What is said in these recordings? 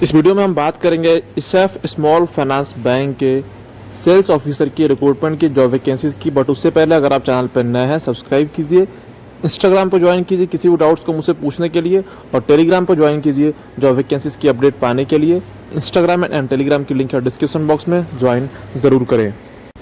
इस वीडियो में हम बात करेंगे इसएफ स्मॉल फाइनेंस बैंक के सेल्स ऑफिसर की रिक्रूटमेंट की जॉब वैकेंसीज की। बट उससे पहले अगर आप चैनल पर नए हैं सब्सक्राइब कीजिए, इंस्टाग्राम पर ज्वाइन कीजिए किसी भी डाउट्स को मुझसे पूछने के लिए, और टेलीग्राम पर ज्वाइन कीजिए जॉब वैकेंसीज की अपडेट पाने के लिए। इंस्टाग्राम एंड टेलीग्राम की लिंक है डिस्क्रिप्शन बॉक्स में, ज्वाइन ज़रूर करें।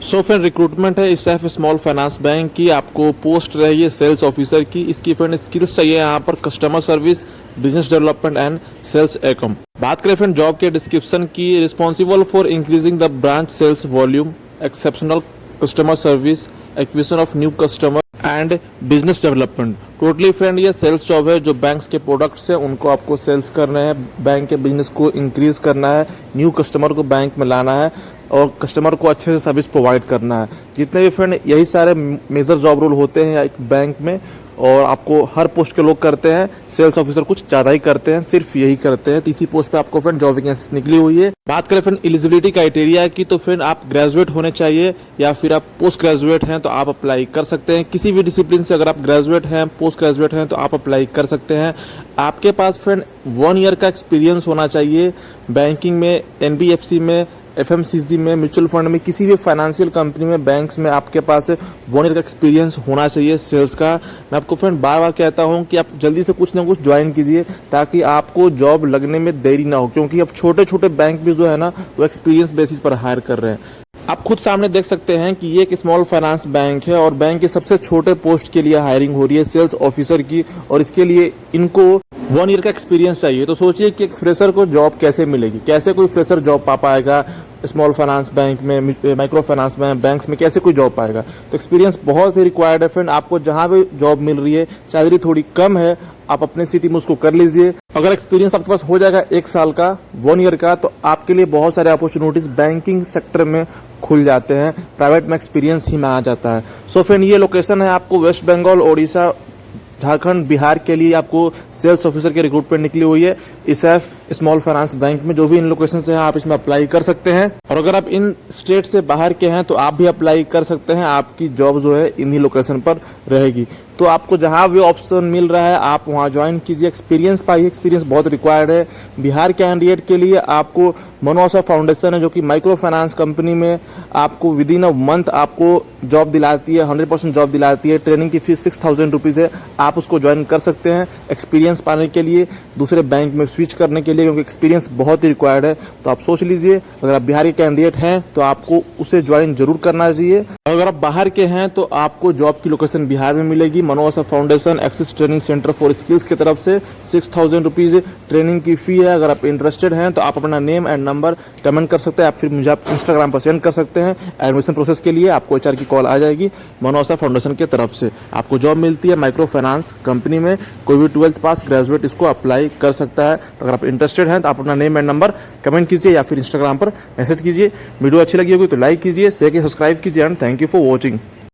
सो फ्रेंड रिक्रूटमेंट है इसएफ स्मॉल फाइनेंस बैंक की। आपको पोस्ट रही है सेल्स ऑफिसर की। इसकी फ्रेंड स्किल्स चाहिए यहाँ पर customer service, business development and sales एकम। बात करें फ्रेंड जॉब के डिस्क्रिप्शन की, responsible for increasing the branch sales volume, exceptional customer service, acquisition of new customer and business development. Totally friend ये सेल्स जॉब है। जो बैंक्स के products हैं उनको आपको सेल्स करना है, बैंक के बिजनेस को इंक्रीज करना है, न्यू कस्टमर को बैंक में लाना है और कस्टमर को अच्छे से सर्विस प्रोवाइड करना है। जितने भी फ्रेंड यही सारे मेजर जॉब रोल होते हैं एक बैंक में, और आपको हर पोस्ट के लोग करते हैं। सेल्स ऑफिसर कुछ ज़्यादा ही करते हैं, सिर्फ यही करते हैं। तीसरी पोस्ट पे आपको फ्रेंड जॉब वैकेंसी निकली हुई है। बात करें फ्रेंड एलिजिबिलिटी क्राइटेरिया की, तो फ्रेंड आप ग्रेजुएट होने चाहिए या फिर आप पोस्ट ग्रेजुएट हैं तो आप अप्लाई कर सकते हैं। किसी भी डिसिप्लिन से अगर आप ग्रेजुएट हैं, पोस्ट ग्रेजुएट हैं तो आप अप्लाई कर सकते हैं। आपके पास फ्रेंड 1 ईयर का एक्सपीरियंस होना चाहिए बैंकिंग में, एनबीएफसी में, एफएमसीजी में, म्यूचुअल फंड में, किसी भी फाइनेंशियल कंपनी में, बैंक्स में आपके पास 1 ईयर का एक्सपीरियंस होना चाहिए सेल्स का। मैं आपको फ्रेंड बार बार कहता हूं कि आप जल्दी से कुछ ना कुछ ज्वाइन कीजिए ताकि आपको जॉब लगने में देरी ना हो, क्योंकि अब छोटे छोटे बैंक भी जो है ना वो एक्सपीरियंस बेसिस पर हायर कर रहे हैं। आप खुद सामने देख सकते हैं कि ये एक स्मॉल फाइनेंस बैंक है और बैंक के सबसे छोटे पोस्ट के लिए हायरिंग हो रही है सेल्स ऑफिसर की, और इसके लिए इनको 1 ईयर का एक्सपीरियंस चाहिए। तो सोचिए कि एक फ्रेशर को जॉब कैसे मिलेगी, कैसे कोई फ्रेशर जॉब पा पाएगा स्मॉल फाइनेंस बैंक में, माइक्रो फाइनेंस में, बैंक्स में कैसे कोई जॉब पाएगा। तो एक्सपीरियंस बहुत ही रिक्वायर्ड है फ्रेंड। आपको जहां भी जॉब मिल रही है, सैलरी थोड़ी कम है, आप अपने सिटी में उसको कर लीजिए। अगर एक्सपीरियंस आपके पास हो जाएगा 1 साल का, 1 ईयर का, तो आपके लिए बहुत सारे अपॉर्चुनिटीज बैंकिंग सेक्टर में खुल जाते हैं। प्राइवेट में एक्सपीरियंस ही में आ जाता है। सो फ्रेंड ये लोकेशन है आपको वेस्ट बंगाल, ओडिशा, झारखंड, बिहार के लिए आपको सेल्स ऑफिसर की रिक्रूटमेंट निकली हुई है इसएफ स्मॉल फाइनेंस बैंक में। जो भी इन लोकेशन से हैं आप इसमें अप्लाई कर सकते हैं, और अगर आप इन स्टेट से बाहर के हैं तो आप भी अप्लाई कर सकते हैं। आपकी जॉब जो है इन्हीं लोकेशन पर रहेगी। तो आपको जहां भी ऑप्शन मिल रहा है आप वहां ज्वाइन कीजिए, एक्सपीरियंस पाइए। एक्सपीरियंस बहुत रिक्वायर्ड है बिहार कैंडिडेट के लिए। आपको मनोआशा फाउंडेशन है जो कि माइक्रो फाइनेंस कंपनी में आपको विद इन अ मंथ आपको जॉब दिलाती है, 100% जॉब दिलाती है। ट्रेनिंग की फीस 6000 रुपीज़ है, आप उसको ज्वाइन कर सकते हैं एक्सपीरियंस पाने के लिए, दूसरे बैंक में स्विच करने के लिए, क्योंकि एक्सपीरियंस बहुत ही रिक्वायर्ड है। तो आप सोच लीजिए, अगर आप बिहारी कैंडिडेट हैं तो आपको उसे ज्वाइन जरूर करना चाहिए। अगर आप बाहर के हैं तो आपको जॉब की लोकेशन बिहार में मिलेगी। Manoasha foundation axis training centre for skills की तरफ से 6000 रुपीज़ ट्रेनिंग की फी है। अगर आप इंटरेस्टेड हैं तो आप अपना नेम एंड नंबर कमेंट कर सकते हैं, आप फिर मुझे आप इंस्टाग्राम पर सेंड कर सकते हैं। एडमिशन प्रोसेस के लिए आपको एचआर की कॉल आ जाएगी मनोआशा फाउंडेशन की तरफ से। आपको जॉब मिलती है माइक्रो फाइनेंस कंपनी में। कोई भी 12th पास ग्रेजुएट इसको अप्लाई कर सकता है। तो अगर आप इंटरेस्टेड हैं तो आप अपना नेम एंड नंबर कमेंट कीजिए या फिर इंस्टाग्राम पर मैसेज कीजिए। वीडियो अच्छी लगी होगी तो लाइक कीजिए, शेयर कीजिए, सब्सक्राइब कीजिए and thank you for watching.